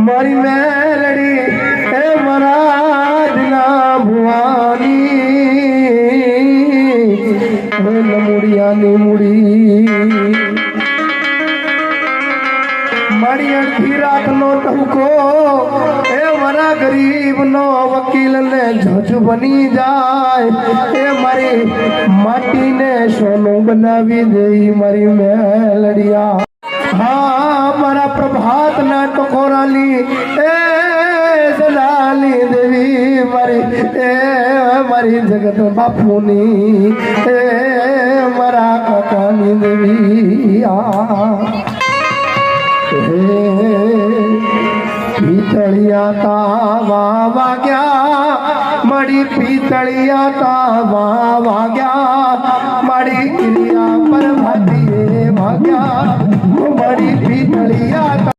મારી મેલડી એ મરાજના ભુવાની નમુડિયાની મુડી મારી અડધી રાતનો ટહુકો એ મારા ગરીબનો વકીલ ને જજ બની જાય એ મારી માટીને સોનું બનાવી દે મારી મેલડિયા હા મારા પ્રભાતના ટકોરાલી એ જલાલી દેવી મારી જગત બાપુની એ મારા કાકાની દેવી પિતળિયા તાવા વાગ્યા મળી પિતળિયા તાવા વાગ્યા